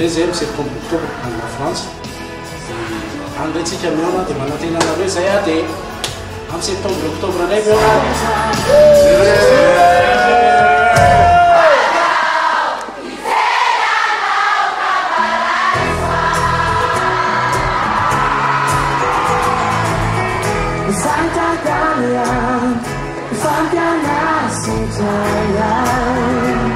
deuxième c'est comme octobre en France. Engrais tika miona de manatina na vez ayate. Am septembre octobre na miona. Santa Galia, Santa Galia, Santa Galia.